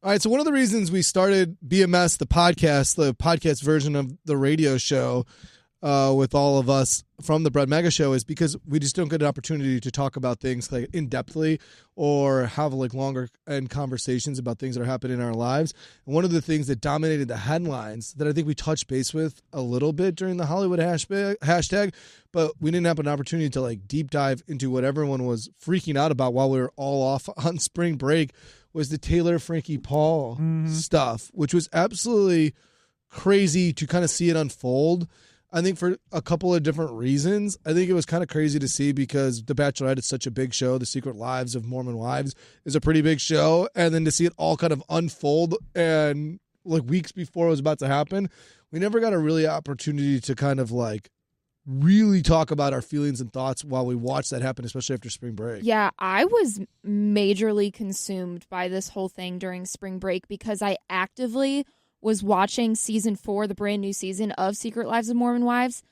All right, so one of the reasons we started BMS, the podcast version of the radio show with all of us from the Bread Mega Show is because we just don't get an opportunity to talk about things like in-depthly or have like longer and conversations about things that are happening in our lives. And one of the things that dominated the headlines that I think we touched base with a little bit during the Hollywood hashtag, but we didn't have an opportunity to like deep dive into what everyone was freaking out about while we were all off on spring break, was the Taylor Frankie Paul stuff, which was absolutely crazy to kind of see it unfold. I think for a couple of different reasons. I think it was kind of crazy to see because The Bachelorette is such a big show. The Secret Lives of Mormon Wives is a pretty big show. And then to see it all kind of unfold and like weeks before it was about to happen, we never got a really opportunity to kind of like really talk about our feelings and thoughts while we watched that happen, especially after spring break. Yeah, I was majorly consumed by this whole thing during spring break because I actively was watching season 4, the brand new season of Secret Lives of Mormon Wives,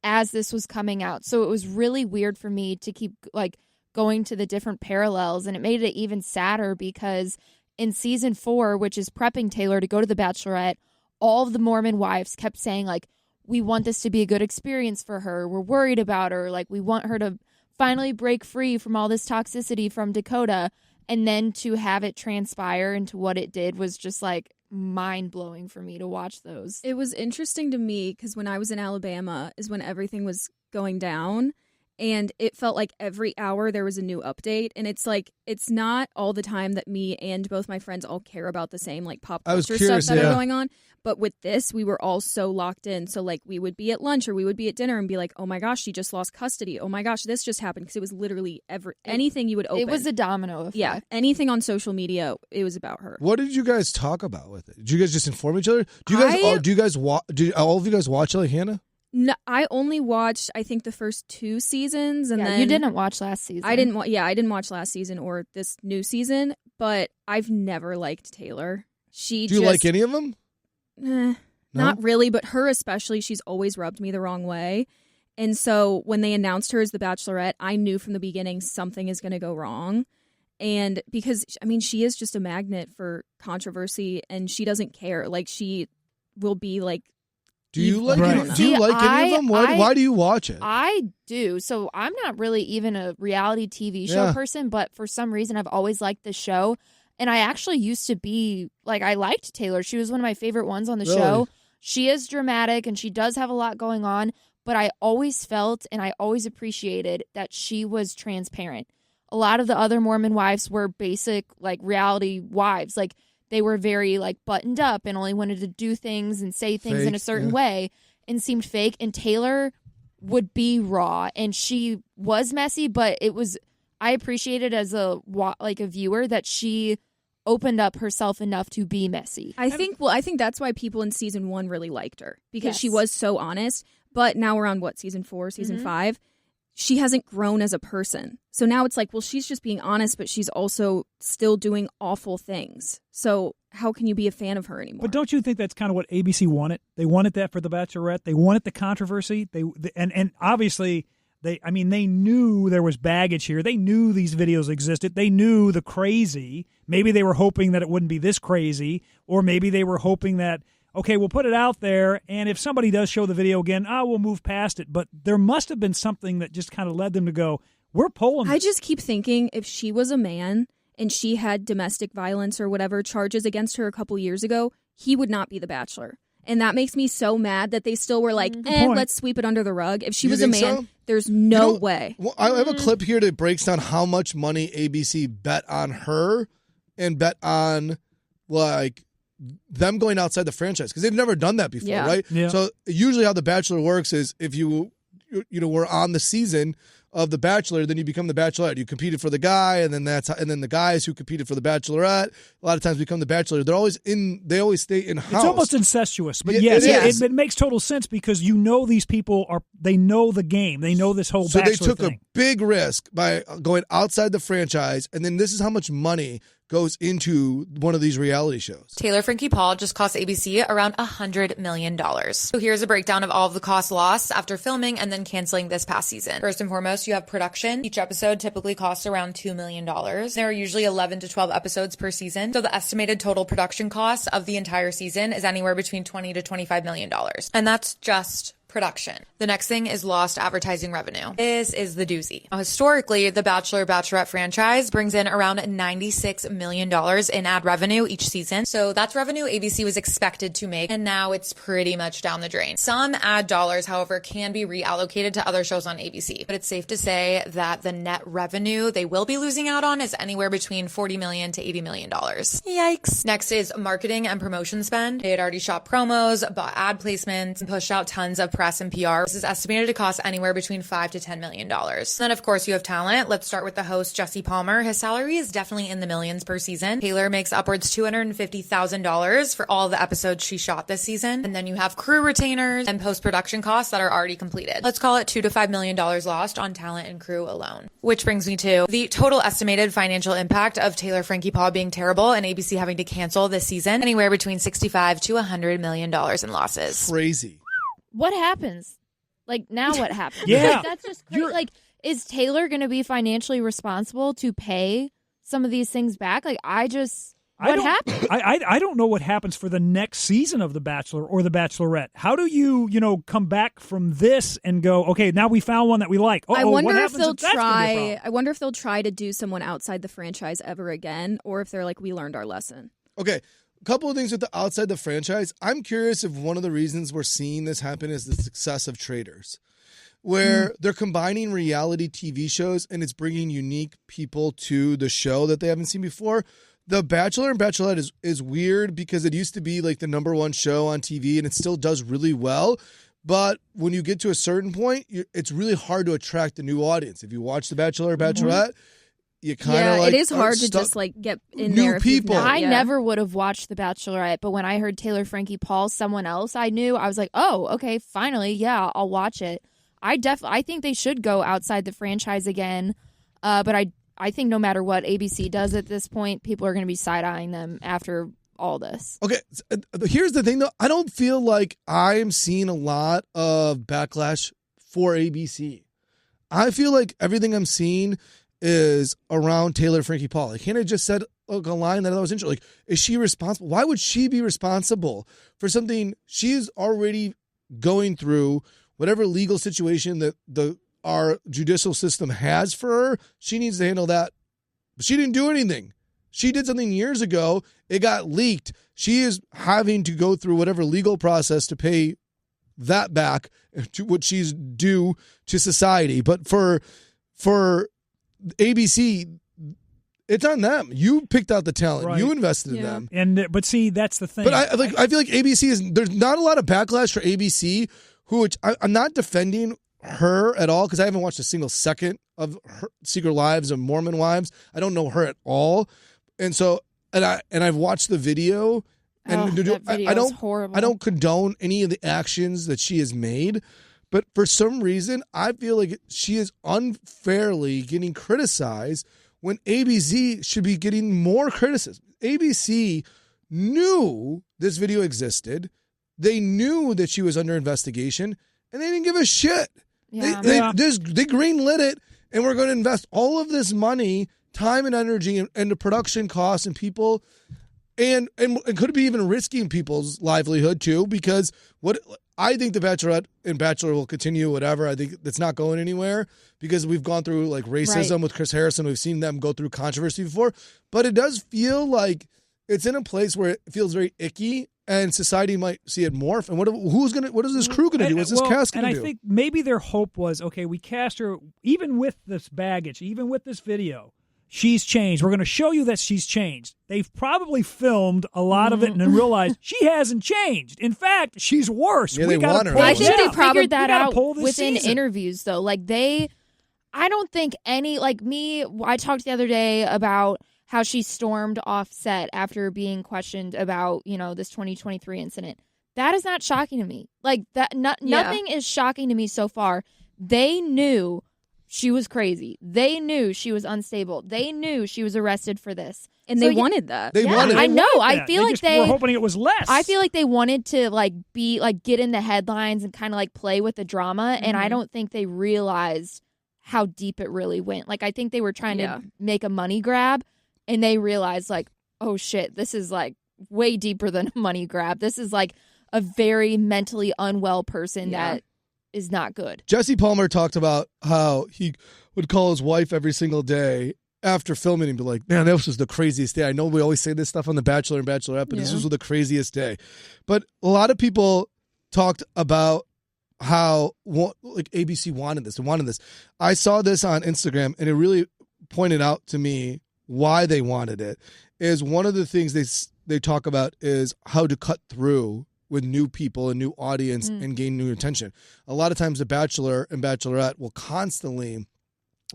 as this was coming out. So it was really weird for me to keep like going to the different parallels, and it made it even sadder because in season 4, which is prepping Taylor to go to the Bachelorette, all of the Mormon wives kept saying like, we want this to be a good experience for her. We're worried about her. Like, we want her to finally break free from all this toxicity from Dakota. And then to have it transpire into what it did was just like mind-blowing for me to watch those. It was interesting to me because when I was in Alabama is when everything was going down. And it felt like every hour there was a new update. And it's like, it's not all the time that me and both my friends all care about the same like pop culture stuff that are going on. But with this, we were all so locked in. So like we would be at lunch or we would be at dinner and be like, oh my gosh, she just lost custody. Oh my gosh, this just happened. Because it was literally anything you would open. It was a domino effect. Yeah, anything on social media, it was about her. What did you guys talk about with it? Did you guys just inform each other? Do all of you guys watch like Hannah? No, I only watched, I think, the first 2 seasons, and then you didn't watch last season. I didn't watch last season or this new season. But I've never liked Taylor. Do you like any of them? No? Not really, but her especially. She's always rubbed me the wrong way, and so when they announced her as the Bachelorette, I knew from the beginning something is going to go wrong. And because I mean, she is just a magnet for controversy, and she doesn't care. Like she will be like. Do you like any of them? Why do you watch it? I do. So I'm not really even a reality TV show person, but for some reason I've always liked the show. And I actually used to be, like, I liked Taylor. She was one of my favorite ones on the show. She is dramatic and she does have a lot going on, but I always felt and I always appreciated that she was transparent. A lot of the other Mormon wives were basic, like, reality wives. Like, they were very, like, buttoned up and only wanted to do things and say things in a certain way and seemed fake. And Taylor would be raw. And she was messy, but it was, I appreciated as a viewer that she opened up herself enough to be messy. I think that's why people in season 1 really liked her because she was so honest. But now we're on season 4, season 5. She hasn't grown as a person. So now it's like, well, she's just being honest, but she's also still doing awful things. So how can you be a fan of her anymore? But don't you think that's kind of what ABC wanted? They wanted that for The Bachelorette. They wanted the controversy. And obviously, they knew there was baggage here. They knew these videos existed. They knew the crazy. Maybe they were hoping that it wouldn't be this crazy, or maybe they were hoping that, okay, we'll put it out there, and if somebody does show the video again, we'll move past it. But there must have been something that just kind of led them to go, we're pulling. I just keep thinking if she was a man and she had domestic violence or whatever charges against her a couple years ago, he would not be the Bachelor. And that makes me so mad that they still were like, let's sweep it under the rug. If she was a man, there's no way. Well, I have a clip here that breaks down how much money ABC bet on her and bet on, like, them going outside the franchise because they've never done that before, right? Yeah. So usually how The Bachelor works is if you were on the season of The Bachelor, then you become the Bachelorette. You competed for the guy, and then the guys who competed for the Bachelorette a lot of times become the Bachelor. They always stay in house. It's almost incestuous, but yes, it makes total sense because these people they know the game. They know this whole Bachelor thing. So they took a big risk by going outside the franchise, and then this is how much money goes into one of these reality shows. Taylor Frankie Paul just cost ABC around $100 million. So here's a breakdown of all of the costs lost after filming and then canceling this past season. First and foremost, you have production. Each episode typically costs around $2 million. There are usually 11 to 12 episodes per season. So the estimated total production cost of the entire season is anywhere between $20 to $25 million. And that's just production. The next thing is lost advertising revenue. This is the doozy. Now, historically, the Bachelor/Bachelorette franchise brings in around $96 million in ad revenue each season. So that's revenue ABC was expected to make, and now it's pretty much down the drain. Some ad dollars, however, can be reallocated to other shows on ABC, but it's safe to say that the net revenue they will be losing out on is anywhere between $40 million to $80 million. Yikes. Next is marketing and promotion spend. They had already shot promos, bought ad placements, and pushed out tons of press and PR. This is estimated to cost anywhere between $5 to $10 million. Then, of course, you have talent. Let's start with the host, Jesse Palmer. His salary is definitely in the millions per season. Taylor makes upwards $250,000 for all the episodes she shot this season. And then you have crew retainers and post-production costs that are already completed. Let's call it $2 to $5 million lost on talent and crew alone. Which brings me to the total estimated financial impact of Taylor Frankie Paul being terrible and ABC having to cancel this season, anywhere between $65 to $100 million in losses. Crazy. What happens? Like, now what happens? Yeah. Like, that's just crazy. Like, is Taylor going to be financially responsible to pay some of these things back? Like, what happens? I don't know what happens for the next season of The Bachelor or The Bachelorette. How do you come back from this and go, okay, now we found one that we like. I wonder if they'll try. I wonder if they'll try to do someone outside the franchise ever again, or if they're like, we learned our lesson. Okay. A couple of things with the outside the franchise. I'm curious if one of the reasons we're seeing this happen is the success of Traders, where they're combining reality TV shows and it's bringing unique people to the show that they haven't seen before. The Bachelor and Bachelorette is weird because it used to be like the number one show on TV and it still does really well. But when you get to a certain point, it's really hard to attract the new audience. If you watch The Bachelor or Bachelorette, you kind of it is hard to just like get in new there. People. I never would have watched The Bachelorette, but when I heard Taylor Frankie Paul, someone else I knew, I was like, oh, okay, finally, yeah, I'll watch it. I think they should go outside the franchise again, but I think no matter what ABC does at this point, people are going to be side-eyeing them after all this. Okay, here's the thing, though. I don't feel like I'm seeing a lot of backlash for ABC. I feel like everything I'm seeing is around Taylor Frankie Paul. Like, Hannah just said a line that I was interesting. Like, is she responsible? Why would she be responsible for something she's already going through? Whatever legal situation that our judicial system has for her, she needs to handle that. But she didn't do anything. She did something years ago. It got leaked. She is having to go through whatever legal process to pay that back to what she's due to society. But for ABC, it's on them. You picked out the talent. Right. You invested in them. But see, that's the thing. But I feel like ABC there's not a lot of backlash for ABC, which I'm not defending her at all because I haven't watched a single second of her Secret Lives of Mormon Wives. I don't know her at all. And so, I've watched the video, and that video is horrible. I don't condone any of the actions that she has made, but for some reason, I feel like she is unfairly getting criticized when ABC should be getting more criticism. ABC knew this video existed. They knew that she was under investigation, and they didn't give a shit. Yeah. They greenlit it, and we're going to invest all of this money, time and energy into production costs and people, and could be even risking people's livelihood too, because what I think The Bachelorette and Bachelor will continue whatever. I think it's not going anywhere because we've gone through like racism with Chris Harrison. We've seen them go through controversy before, but it does feel like it's in a place where it feels very icky and society might see it morph. And what is this crew going to do? What's this cast going to do? And I think maybe their hope was, okay, we cast her, even with this baggage, even with this video, she's changed. We're going to show you that she's changed. They've probably filmed a lot of it and then realized she hasn't changed. In fact, she's worse. Yeah, they want her. I think they figured that out within season. interviews, though. Like, I don't think any, like me, I talked the other day about how she stormed off set after being questioned about, this 2023 incident. That is not shocking to me. Like, that, nothing is shocking to me so far. They knew she was crazy. They knew she was unstable. They knew she was arrested for this. And they wanted that. They wanted it. I know. I feel like they were hoping it was less. I feel like they wanted to get in the headlines and kind of play with the drama. And I don't think they realized how deep it really went. I think they were trying to make a money grab, and they realized oh shit, this is way deeper than a money grab. This is a very mentally unwell person that is not good. Jesse Palmer talked about how he would call his wife every single day after filming and be like, man, this was the craziest day. I know we always say this stuff on The Bachelor and Bachelorette, but this was the craziest day. But a lot of people talked about how ABC wanted this and wanted this. I saw this on Instagram, and it really pointed out to me why they wanted it. Is one of the things they talk about is how to cut through with new people and new audience and gain new attention. A lot of times The Bachelor and Bachelorette will constantly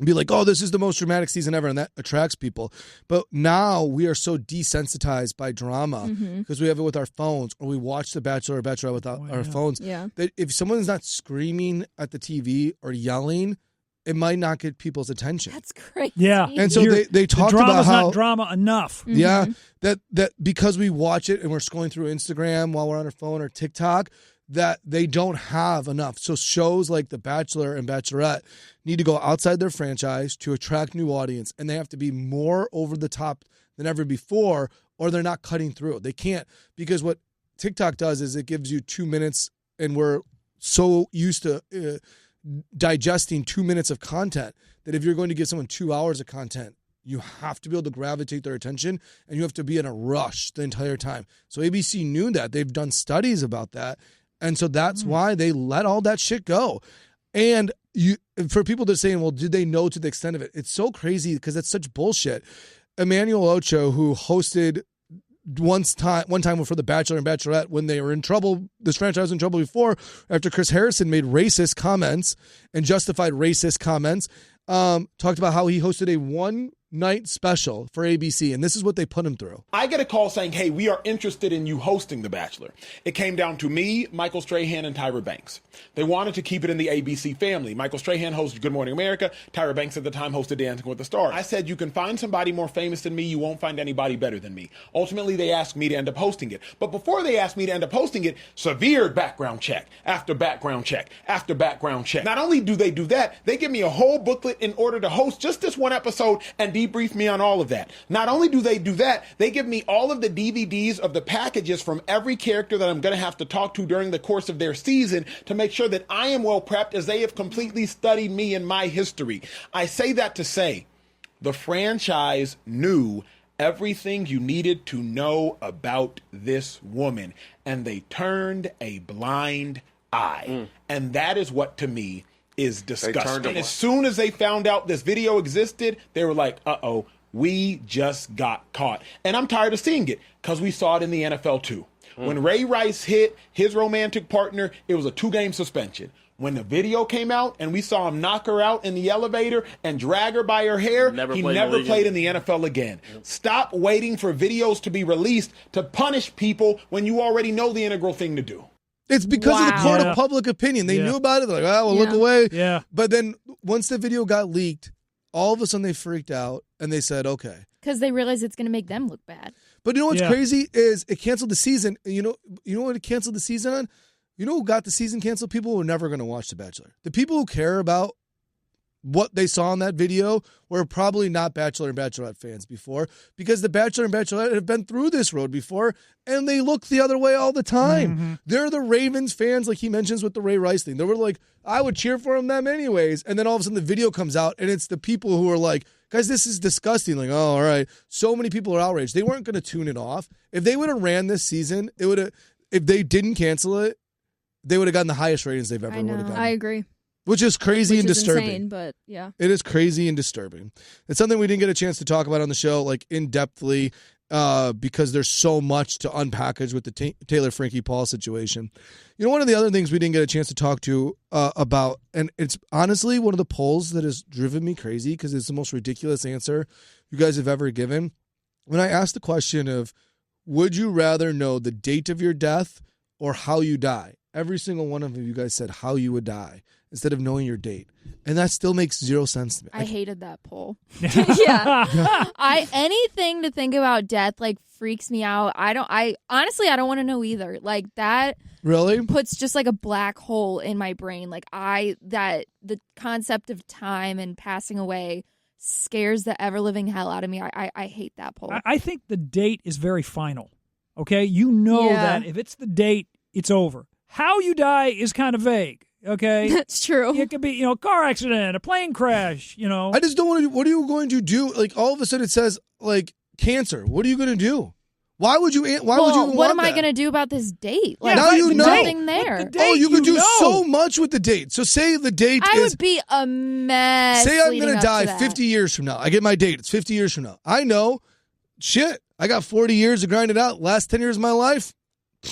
be like, oh, this is the most dramatic season ever, and that attracts people. But now we are so desensitized by drama because we have it with our phones, or we watch The Bachelor or Bachelorette without our phones, that if someone's not screaming at the TV or yelling, it might not get people's attention. That's crazy. Yeah. And so they talked about how not drama enough. Yeah, that because we watch it and we're scrolling through Instagram while we're on our phone or TikTok, that they don't have enough. So shows like The Bachelor and Bachelorette need to go outside their franchise to attract new audience, and they have to be more over the top than ever before, or they're not cutting through. They can't, because what TikTok does is it gives you 2 minutes, and we're so used to digesting 2 minutes of content that if you're going to give someone 2 hours of content, you have to be able to gravitate their attention, and you have to be in a rush the entire time. So ABC knew that. They've done studies about that. And so that's why they let all that shit go. And for people that are saying, well, did they know to the extent of it? It's so crazy because it's such bullshit. Emmanuel Ocho, who hosted one time for The Bachelor and Bachelorette when they were in trouble, this franchise was in trouble before, after Chris Harrison made racist comments and justified racist comments, talked about how he hosted a one-night special for ABC, and this is what they put him through. I get a call saying, hey, we are interested in you hosting The Bachelor. It came down to me, Michael Strahan, and Tyra Banks. They wanted to keep it in the ABC family. Michael Strahan hosted Good Morning America. Tyra Banks at the time hosted Dancing with the Stars. I said, you can find somebody more famous than me. You won't find anybody better than me. Ultimately, they asked me to end up hosting it. But before they asked me to end up hosting it, severe background check after background check after background check. Not only do they do that, they give me a whole booklet in order to host just this one episode and debrief me on all of that. Not only do they do that, they give me all of the DVDs of the packages from every character that I'm going to have to talk to during the course of their season to make sure that I am well prepped, as they have completely studied me and my history. I say that to say the franchise knew everything you needed to know about this woman, and they turned a blind eye. And that is what, to me, is disgusting. And as soon as they found out this video existed, they were like, uh-oh, we just got caught. And I'm tired of seeing it, because we saw it in the NFL too. When Ray Rice hit his romantic partner, it was a 2-game suspension. When the video came out and we saw him knock her out in the elevator and drag her by her hair, he never played in the NFL again. Stop waiting for videos to be released to punish people when you already know the integral thing to do. It's because of the court of public opinion. They knew about it. They're like, well, look away. Yeah. But then once the video got leaked, all of a sudden they freaked out and they said, okay. Because they realized it's going to make them look bad. But you know what's crazy is it canceled the season. You know what it canceled the season on? You know who got the season canceled? People who are never going to watch The Bachelor. The people who care about what they saw in that video were probably not Bachelor and Bachelorette fans before, because The Bachelor and Bachelorette have been through this road before, and they look the other way all the time. They're the Ravens fans, like he mentions with the Ray Rice thing. They were like, I would cheer for them anyways. And then all of a sudden the video comes out, and it's the people who are like, guys, this is disgusting. Like, oh, all right. So many people are outraged. They weren't going to tune it off. If they would have ran this season, it would have. If they didn't cancel it, they would have gotten the highest ratings they've ever would have gotten. I agree. Which is crazy and disturbing. Insane, but yeah. It is crazy and disturbing. It's something we didn't get a chance to talk about on the show, like in-depthly, because there's so much to unpackage with the Taylor Frankie Paul situation. You know, one of the other things we didn't get a chance to talk to about, and it's honestly one of the polls that has driven me crazy because it's the most ridiculous answer you guys have ever given. When I asked the question of, would you rather know the date of your death or how you die? every single one of you guys said how you would die instead of knowing your date. And that still makes zero sense to me. I hated that poll. Yeah. Anything to think about death like freaks me out. I honestly don't want to know either. Like that Really? puts just like a black hole in my brain. Like the concept of time and passing away scares the ever living hell out of me. I hate that poll. I think the date is very final. Okay, you know that if it's the date, it's over. How you die is kind of vague. Okay, That's true. it could be a car accident, a plane crash. I just don't want to. What are you going to do? Like all of a sudden it says like cancer. What are you going to do? Why would you? Why would you? What am I going to do about this date? Like, now you know. Nothing there. Oh, you could do so much with the date. So say the date I is. would be a mess. Say I'm going to die that. 50 years from now. I get my date. It's 50 years from now. I know. Shit. I got 40 years to grind it out. Last 10 years of my life.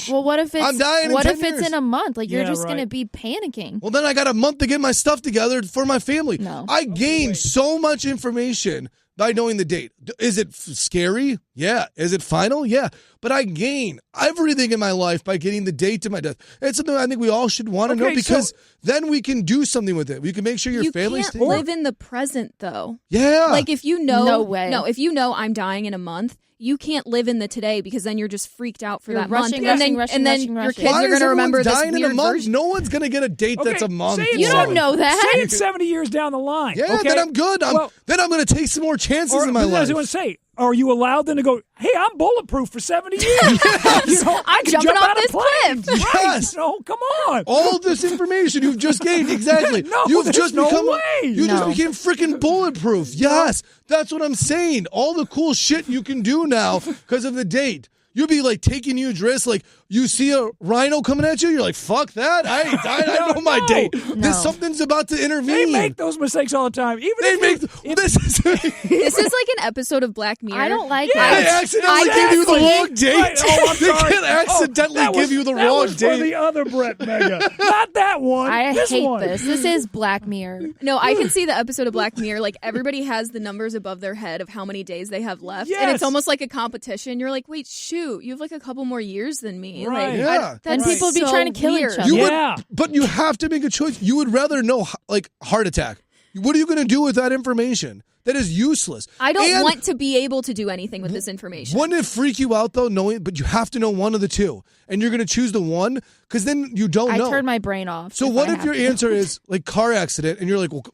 Well, what if it's I'm dying in what 10 if it's years? in a month? Like you're just right. going to be panicking. Well, then I got a month to get my stuff together for my family. No. I gained so much information by knowing the date. Is it scary? Yeah. Is it final? Yeah. But I gain everything in my life by getting the date to my death. It's something I think we all should want to know because then we can do something with it. We can make sure your family can't live in the present, though. Yeah. Like if you know, No way. No, if you know I'm dying in a month, you can't live in the today because then you're just freaked out for You're that rushing, month, rushing, and then rushing, your rushing. kids Why are is going to remember everyone this dying in weird a month? version. No one's going to get a date that's a month. say it's You don't know that. Say it's 70 years down the line. Yeah, okay? then I'm good. Then I'm going to take some more chances in my life. I was going to say, are you allowed then to go, hey, I'm bulletproof for 70 years? I'm jumping off this cliff. Yes. Come on. All this information you've just gained, exactly. No, you've there's just no become way. you just No. became freaking bulletproof. Yes, that's what I'm saying. All the cool shit you can do now because of the date. You'll be like taking huge risks. Like you see a rhino coming at you, you're like, "Fuck that! I know my date. Something's about to intervene." They make those mistakes all the time. This is This is like an episode of Black Mirror. I don't like They that. accidentally give you the wrong date. Right. Oh, I'm They sorry. can accidentally give you the that wrong was date. for the other Brett Mega, not that one. I this hate one. this. This is Black Mirror. No, I can see the episode of Black Mirror. Like everybody has the numbers above their head of how many days they have left, and Yes. it's almost like a competition. You're like, wait, shoot, you have like a couple more years than me. Right. Like, Yeah. Then people would be so trying to kill weird. each other. You Yeah. would, but you have to make a choice. You would rather know, like, heart attack. What are you going to do with that information? That is useless. I don't And want to be able to do anything with this information. Wouldn't it freak you out, though, knowing, but you have to know one of the two, and you're going to choose the one, because then you don't know. I turn my brain off. So what I if have your to. answer is, like, car accident, and you're like, well,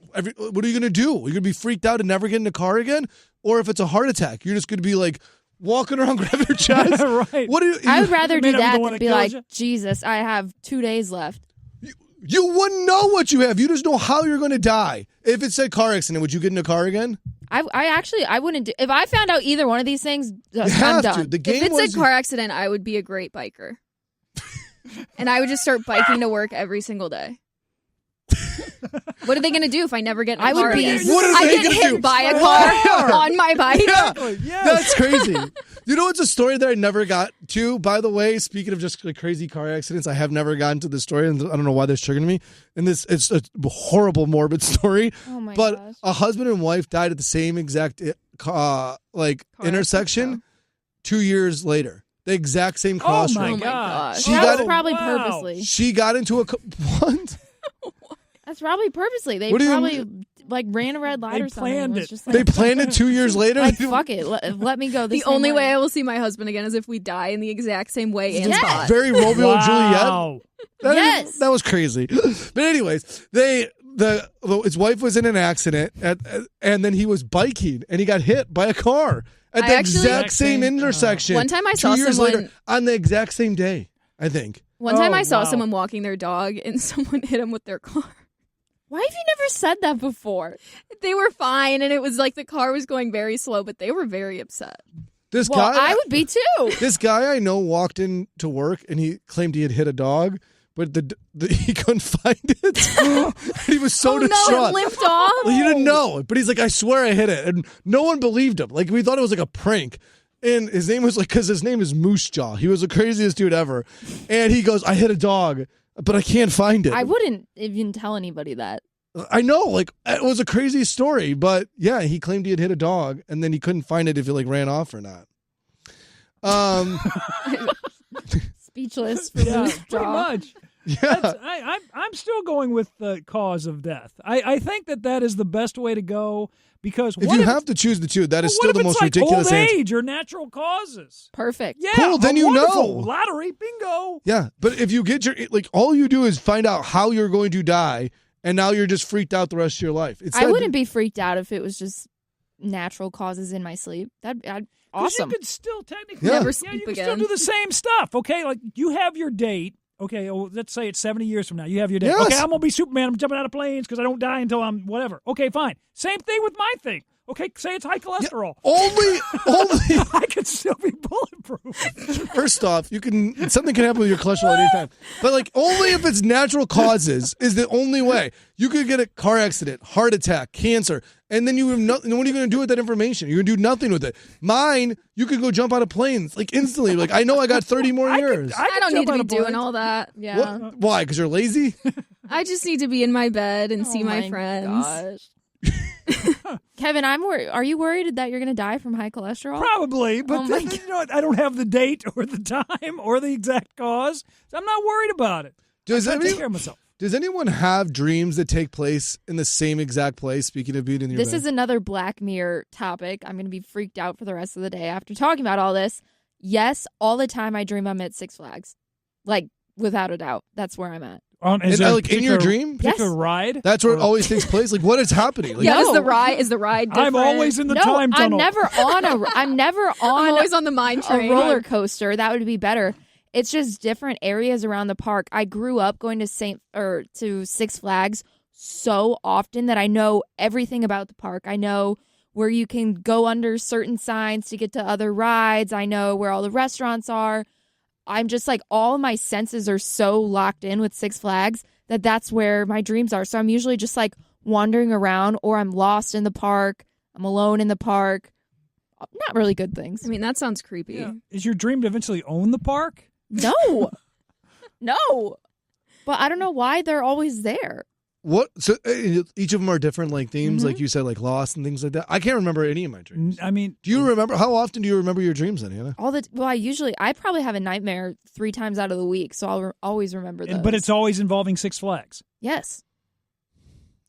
what are you going to do? You're going to be freaked out and never get in a car again? Or if it's a heart attack, you're just going to be, like, walking around grabbing your chest? Right. What do you... I would rather do Man, I'm the that one than that be kills like, you. Jesus, I have 2 days left. You wouldn't know what you have. You just know how you're going to die. If it said car accident, would you get in a car again? I wouldn't do. If I found out either one of these things, You I'm have done. to. The If game it's was... a car accident, I would be a great biker. And I would just start biking to work every single day. What are they going to do if I never get in a I would car be- again? What are I they get gonna hit do? by a car on my bike. Yeah, Yes. that's crazy. You know, it's a story that I never got to. By the way, speaking of just like crazy car accidents, I have never gotten to this story, and I don't know why this triggered me. And it's a horrible, morbid story. Oh my but gosh. a husband and wife died at the same exact intersection 2 years later. The exact same Oh my crossroad. my God. gosh. She Well, got that was it- probably Wow. purposely. She got into a what? That's probably purposely. They What do you probably like ran a red light They or something. planned and was it. Just They like, planned it 2 years later. like fuck it. Let me go. The only way I will see my husband again is if we die in the exact same way and Yes. spot. Very Romeo and Juliet. Wow. Yes. That was crazy. But anyways, his wife was in an accident, and then he was biking, and he got hit by a car at I the actually- exact same intersection. One time I 2 saw years someone- later on the exact same day, I think. One time Oh, I saw wow. someone walking their dog and someone hit him with their car. Why have you never said that before? They were fine, and it was like the car was going very slow, but they were very upset. This Well, guy, I would be too. this guy I know walked into work, and he claimed he had hit a dog, but he couldn't find it. He was so Oh no, distraught. it limped off. Well, he didn't know, but he's like, I swear I hit it. And no one believed him. Like, we thought it was like a prank. And his name was like, because his name is Moose Jaw. He was the craziest dude ever. And he goes, I hit a dog, but I can't find it. I wouldn't even tell anybody that. I know, like, it was a crazy story. But yeah, he claimed he had hit a dog, and then he couldn't find it if it like ran off or not. Speechless for Yeah, Moose pretty Jaw. much. I'm still going with the cause of death. I think that is the best way to go because if you have to choose the two, that is still the most ridiculous answer. Old age or natural causes. Perfect. Yeah. Cool. Then you know. Lottery. Bingo. Yeah, but if you get all you do is find out how you're going to die, and now you're just freaked out the rest of your life. I wouldn't be freaked out if it was just natural causes in my sleep. That'd awesome. You could still technically never sleep you can again. still do the same stuff. Okay, like you have your date. Okay, let's say it's 70 years from now. You have your date. Yes. Okay, I'm gonna be Superman. I'm jumping out of planes because I don't die until I'm whatever. Okay, fine. Same thing with my thing. Okay, say it's high cholesterol. Only I could still be bulletproof. First off, something can happen with your cholesterol at any time. But like only if it's natural causes is the only way. You could get a car accident, heart attack, cancer, and then you have what are you going to do with that information? You're going to do nothing with it. Mine, you could go jump out of planes like instantly. Like I know I got 30 more years. I don't need to be doing all that. Yeah. Why? Because you're lazy? I just need to be in my bed and see my friends. Gosh. Kevin, I'm worried. Are you worried that you're going to die from high cholesterol? Probably, but I don't have the date or the time or the exact cause, so I'm not worried about it. I take care of myself. Does anyone have dreams that take place in the same exact place? Speaking of being in your This bed. is another Black Mirror topic. I'm going to be freaked out for the rest of the day after talking about all this. Yes, all the time I dream I'm at Six Flags. Like, without a doubt. That's where I'm at. In your dream? Particular ride? That's where it always takes place? Like, what is happening? Like, Yeah, is the ride different? I'm always in the time tunnel. I'm never on I'm always on the mine train. a roller coaster. That would be better. It's just different areas around the park. I grew up going to Six Flags so often that I know everything about the park. I know where you can go under certain signs to get to other rides. I know where all the restaurants are. I'm just like, all my senses are so locked in with Six Flags that's where my dreams are. So I'm usually just like wandering around, or I'm lost in the park. I'm alone in the park. Not really good things. I mean, that sounds creepy. Yeah. Is your dream to eventually own the park? No. No. But I don't know why they're always there. What? So each of them are different, like themes, like you said, like Lost and things like that. I can't remember any of my dreams. I mean, do you remember? How often do you remember your dreams, then, Hannah? I probably have a nightmare 3 times out of the week, so I'll always remember those. But it's always involving Six Flags. Yes.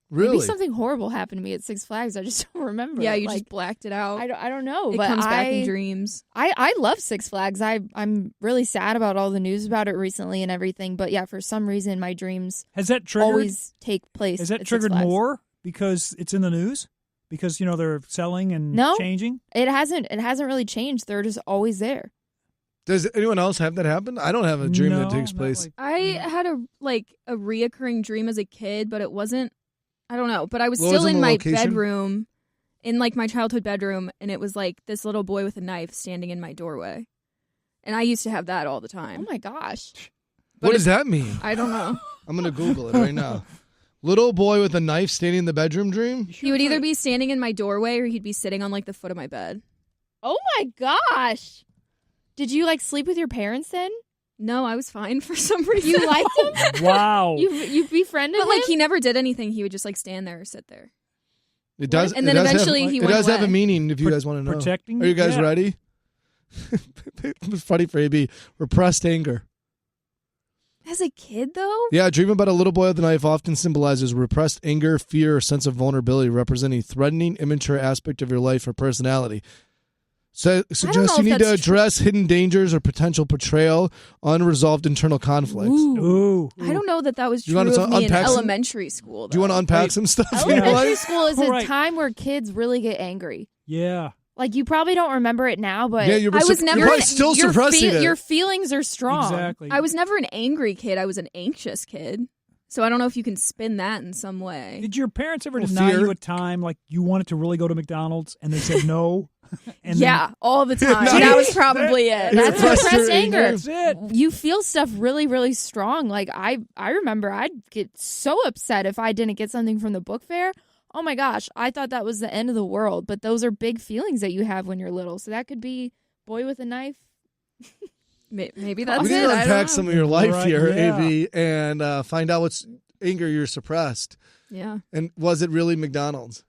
Really? Maybe something horrible happened to me at Six Flags. I just don't remember. Yeah, you just blacked it out. I don't know. It but comes back in dreams. I love Six Flags. I'm really sad about all the news about it recently and everything. But yeah, for some reason, my dreams always take place. Has that triggered more because it's in the news? Because they're selling and changing. It hasn't really changed. They're just always there. Does anyone else have that happen? I don't have a dream that takes place. I had a reoccurring dream as a kid, but it wasn't. I don't know, but I was still in my bedroom, in like my childhood bedroom, and it was like this little boy with a knife standing in my doorway. And I used to have that all the time. Oh my gosh. What does that mean? I don't know. I'm going to Google it right now. Little boy with a knife standing in the bedroom dream? He would either be standing in my doorway or he'd be sitting on like the foot of my bed. Oh my gosh. Did you like sleep with your parents then? No, I was fine for some reason. You liked him? Wow. You befriended him? But like he never did anything. He would just like stand there or sit there. It does. And then eventually he went away. It does have a meaning if you guys want to know. Protecting? Are you guys ready? It's funny for AB. Repressed anger. As a kid, though? Yeah, dream about a little boy with a knife often symbolizes repressed anger, fear, or sense of vulnerability, representing a threatening, immature aspect of your life or personality. So suggests you need to address hidden dangers or potential betrayal, unresolved internal conflicts. Ooh. I don't know that was true of me in elementary school. Though. Do you want to unpack some stuff? Elementary school is a time where kids really get angry. Yeah. Like, you probably don't remember it now, but you're probably still suppressing it. Your feelings are strong. Exactly. I was never an angry kid. I was an anxious kid. So I don't know if you can spin that in some way. Did your parents ever deny you a time like you wanted to really go to McDonald's and they said no? And yeah, all the time. That was probably it. That's repressed anger. That's it. You feel stuff really, really strong. Like, I remember I'd get so upset if I didn't get something from the book fair. Oh my gosh, I thought that was the end of the world. But those are big feelings that you have when you're little. So that could be boy with a knife. Maybe that's we need it. to unpack some of your life here, yeah. AV, and find out what's anger you're suppressed. Yeah. And was it really McDonald's?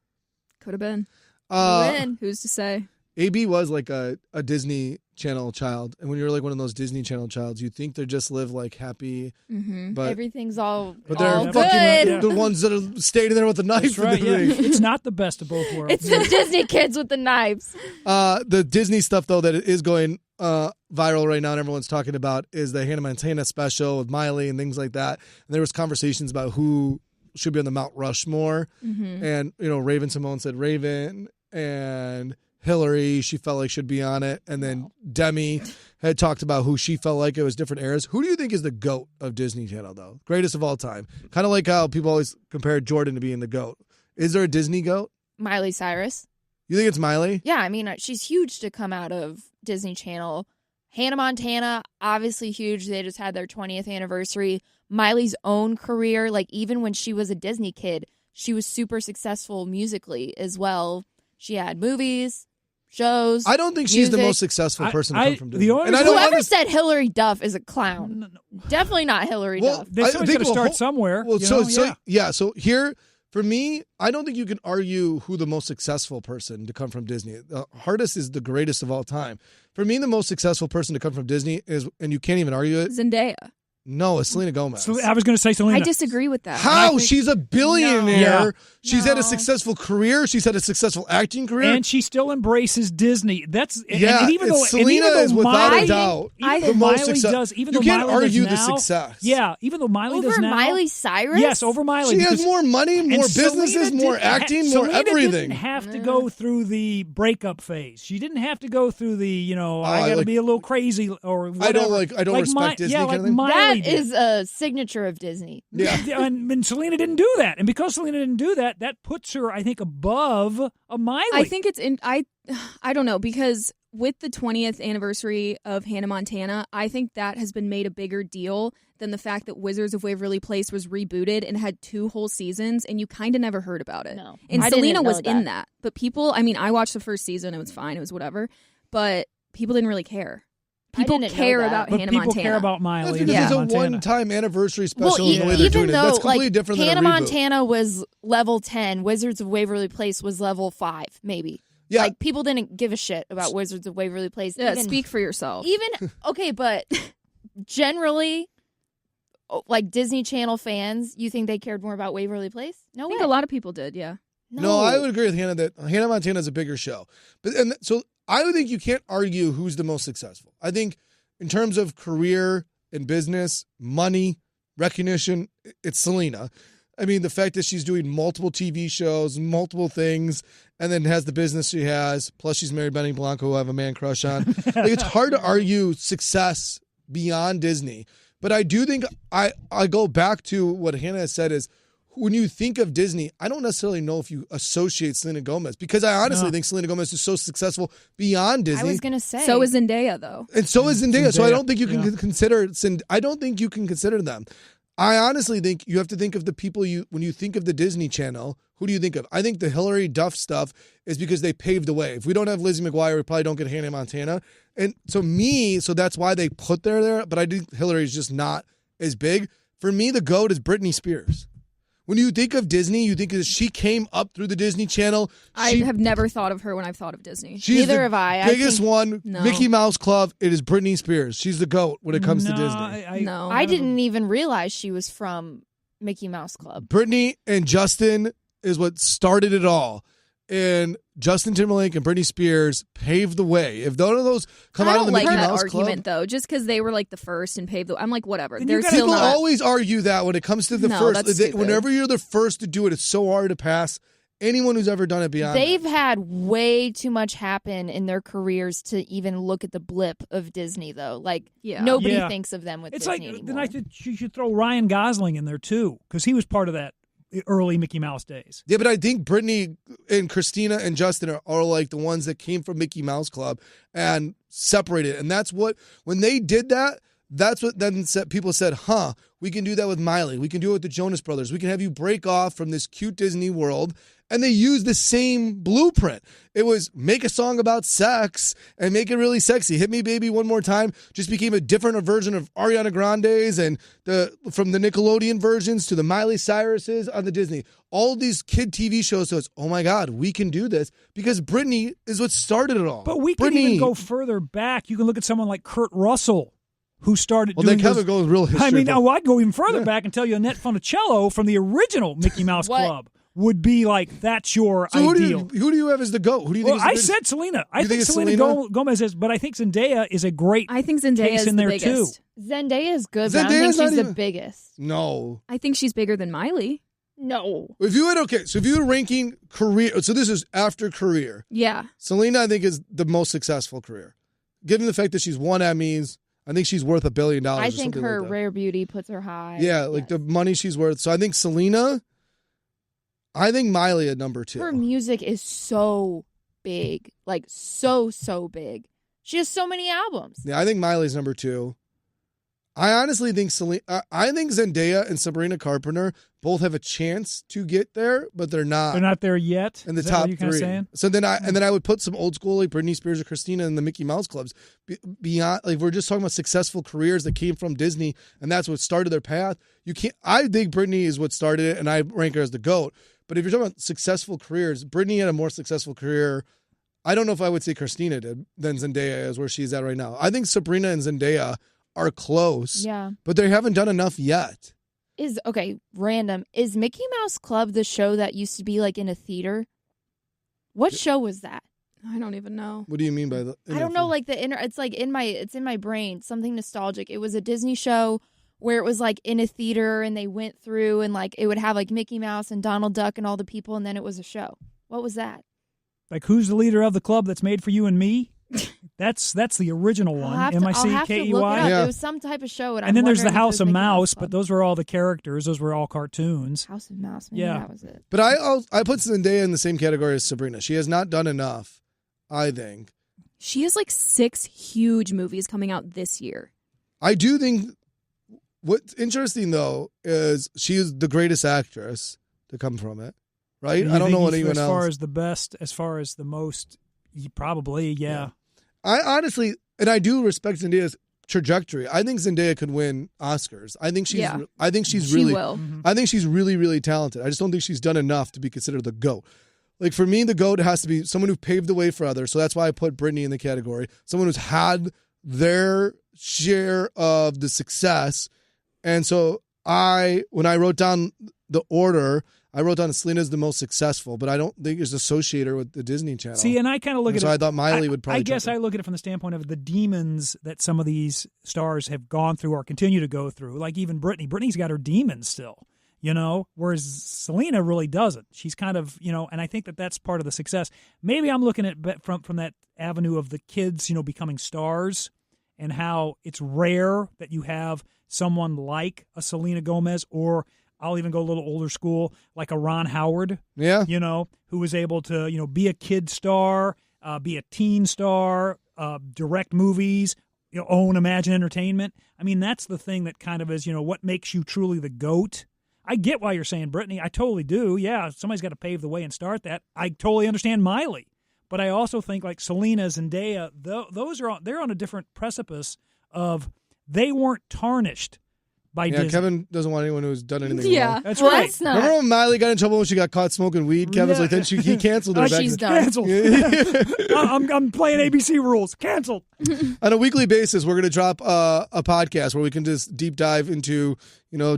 Could have been. Win. Who's to say? AB was like a Disney Channel child, and when you're like one of those Disney Channel childs, you think they just live like happy, but everything's all but they're all fucking good. the ones that are staying there with the knife. That's right. and Yeah. everything. It's not the best of both worlds. It's the Disney kids with the knives. The Disney stuff though that is going viral right now and everyone's talking about is the Hannah Montana special with Miley and things like that. And there was conversations about who should be on the Mount Rushmore, and Raven Simone said Raven, and Hillary, she felt like should be on it. And then Demi had talked about who she felt like it was different eras. Who do you think is the GOAT of Disney Channel, though? Greatest of all time. Kind of like how people always compare Jordan to being the GOAT. Is there a Disney GOAT? Miley Cyrus. You think it's Miley? Yeah, I mean, she's huge to come out of Disney Channel. Hannah Montana, obviously huge. They just had their 20th anniversary. Miley's own career, like even when she was a Disney kid, she was super successful musically as well. She had movies, shows. I don't think she's the music. most successful person to come from Disney. Whoever said Hillary Duff is a clown. No. Definitely not Hillary Duff. Somebody's going to start somewhere. Well, so here, for me, I don't think you can argue who the most successful person to come from Disney. The hardest is the greatest of all time. For me, the most successful person to come from Disney is, and you can't even argue it. Zendaya. No, it's Selena Gomez. So I was going to say Selena. I disagree with that. How? She's a billionaire. No. She's had a successful career. She's had a successful acting career. And she still embraces Disney. That's yeah. Even though Selena is without a doubt the most success. You can't argue the success. Yeah, even though Miley does now. Over Miley Cyrus? Yes, over Miley. She has more money, more businesses, more acting, more everything. Didn't have to go through the breakup phase. She didn't have to go through the I got to be a little crazy or whatever. I don't respect Disney. Yeah, kind like of thing. Miley that is a signature of Disney. Yeah, and Selena didn't do that, and because Selena didn't do that, that puts her, I think, above a Miley. I think it's in. I don't know, because with the 20th anniversary of Hannah Montana, I think that has been made a bigger deal than the fact that Wizards of Waverly Place was rebooted and had 2 whole seasons, and you kind of never heard about it. No, and I Selena didn't was know in that, but people. I mean, I watched the first season; it was fine, it was whatever, but people didn't really care. People care about but Hannah people Montana. care about Miley. That's because it's a Montana. one-time anniversary special. Well, in the way they're even doing it. though That's completely different Hannah than a reboot. Montana was level 10, Wizards of Waverly Place was level 5, maybe. Yeah. Like, people didn't give a shit about Wizards of Waverly Place. Yeah, Even- speak for yourself. Even, okay, but generally, like Disney Channel fans, you think they cared more about Waverly Place? No I way. think a lot of people did, yeah. No, I would agree with Hannah that Hannah Montana is a bigger show. So I would think you can't argue who's the most successful. I think in terms of career and business, money, recognition, it's Selena. I mean, the fact that she's doing multiple TV shows, multiple things, and then has the business she has, plus she's married Benny Blanco, who I have a man crush on. Like, it's hard to argue success beyond Disney. But I do think I go back to what Hannah has said is, when you think of Disney, I don't necessarily know if you associate Selena Gomez, because I honestly think Selena Gomez is so successful beyond Disney. I was going to say. So is Zendaya, though. And so is Zendaya. So I don't think you can consider them. I honestly think you have to think of the people when you think of the Disney Channel, who do you think of? I think the Hillary Duff stuff is because they paved the way. If we don't have Lizzie McGuire, we probably don't get Hannah Montana. And so that's why they put her there. But I think Hillary's just not as big. For me, the GOAT is Britney Spears. When you think of Disney, you think she came up through the Disney Channel. I have never thought of her when I've thought of Disney. She's Neither the have I. biggest think, one, no. Mickey Mouse Club. It is Britney Spears. She's the GOAT when it comes to Disney. I didn't even realize she was from Mickey Mouse Club. Britney and Justin is what started it all. And Justin Timberlake and Britney Spears paved the way. If none of those come out of the Mickey Mouse argument, Club, though, just because they were like the first and paved the. I'm like, whatever. Then people always argue that when it comes to the No, first. that's stupid. Whenever you're the first to do it, it's so hard to pass anyone who's ever done it beyond. They've that. had way too much happen in their careers to even look at the blip of Disney, though. Like, nobody thinks of them with it's Disney like, anymore. then I think you should throw Ryan Gosling in there, too, because he was part of that early Mickey Mouse days. Yeah, but I think Britney and Christina and Justin are like the ones that came from Mickey Mouse Club and separated. And that's what, when they did that, that's what then people said, we can do that with Miley. We can do it with the Jonas Brothers. We can have you break off from this cute Disney world And they used the same blueprint. It was make a song about sex and make it really sexy. Hit Me Baby One More Time just became a different version of Ariana Grande's and from the Nickelodeon versions to the Miley Cyrus's on the Disney. All these kid TV shows, so it's, oh my God, we can do this because Britney is what started it all. But we can even go further back. You can look at someone like Kurt Russell, who started doing then Kevin goes real history. I mean, now I'd go even further back and tell you Annette Funicello from the original Mickey Mouse Club would be like, that's your ideal. Who do you have as the GOAT? Who do you think? I said Selena. I think Selena Gomez is, but I think Zendaya is a great. I think Zendaya case is in the there biggest. too. Zendaya is good, but I don't think she's the biggest. No, I think she's bigger than Miley. No. If you were ranking career, so this is after career. Yeah. Selena, I think, is the most successful career, given the fact that she's won Emmys. I think she's worth $1 billion. I think her rare beauty puts her high. Yeah, like the money she's worth. So I think Selena. I think Miley at number 2. Her music is so big, like so big. She has so many albums. Yeah, I think Miley's number 2. I honestly think I think Zendaya and Sabrina Carpenter both have a chance to get there, but they're not. They're not there yet. In the top 3. So then I would put some old school like Britney Spears or Christina in the Mickey Mouse clubs. Beyond, like, we're just talking about successful careers that came from Disney, and that's what started their path. You can't. I think Britney is what started it, and I rank her as the GOAT. But if you're talking about successful careers, Britney had a more successful career. I don't know if I would say Christina did than Zendaya is where she's at right now. I think Sabrina and Zendaya are close, but they haven't done enough yet. Random. Is Mickey Mouse Club the show that used to be like in a theater? What show was that? I don't even know. What do you mean by the? I don't know. Like it's like it's in my brain. Something nostalgic. It was a Disney show where it was like in a theater, and they went through and like it would have like Mickey Mouse and Donald Duck and all the people, and then it was a show. What was that? Like, who's the leader of the club that's made for you and me? That's the original one. MICKEY. Yeah. It was some type of show. And then there's the House of Mouse, but those were all the characters. Those were all cartoons. House of Mouse, maybe that was it. But I put Zendaya in the same category as Sabrina. She has not done enough, I think. She has like 6 huge movies coming out this year. I do think what's interesting, though, is she is the greatest actress to come from it, right? I don't know what anyone else. As far as the best, as far as the most, probably, yeah. I honestly, and I do respect Zendaya's trajectory. I think Zendaya could win Oscars. I think she's really, really talented. I just don't think she's done enough to be considered the GOAT. Like, for me, the GOAT has to be someone who paved the way for others. So that's why I put Britney in the category. Someone who's had their share of the success. And so when I wrote down the order, I wrote down Selena's the most successful, but I don't think it's associated with the Disney Channel. See, and I kind of look at it. So I thought Miley would probably. I guess I look at it from the standpoint of the demons that some of these stars have gone through or continue to go through. Like even Britney. Britney's got her demons still, whereas Selena really doesn't. She's kind of, and I think that that's part of the success. Maybe I'm looking at from that avenue of the kids, becoming stars and how it's rare that you have someone like a Selena Gomez, or I'll even go a little older school, like a Ron Howard, who was able to, be a kid star, be a teen star, direct movies, own Imagine Entertainment. I mean, that's the thing that kind of is, what makes you truly the GOAT. I get why you're saying Britney. I totally do. Yeah, somebody's got to pave the way and start that. I totally understand Miley. But I also think like Selena, Zendaya, they're on a different precipice of they weren't tarnished by Disney. Kevin doesn't want anyone who's done anything wrong. That's right. That's not. Remember when Miley got in trouble when she got caught smoking weed? Kevin's like, then he canceled her. She's done. Canceled. I'm playing ABC rules. Canceled. On a weekly basis, we're going to drop a podcast where we can just deep dive into,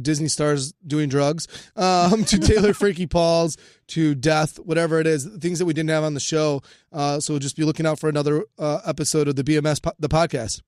Disney stars doing drugs, to Taylor Frankie Paul's, to death, whatever it is, things that we didn't have on the show. So we'll just be looking out for another episode of the BMS The Podcast.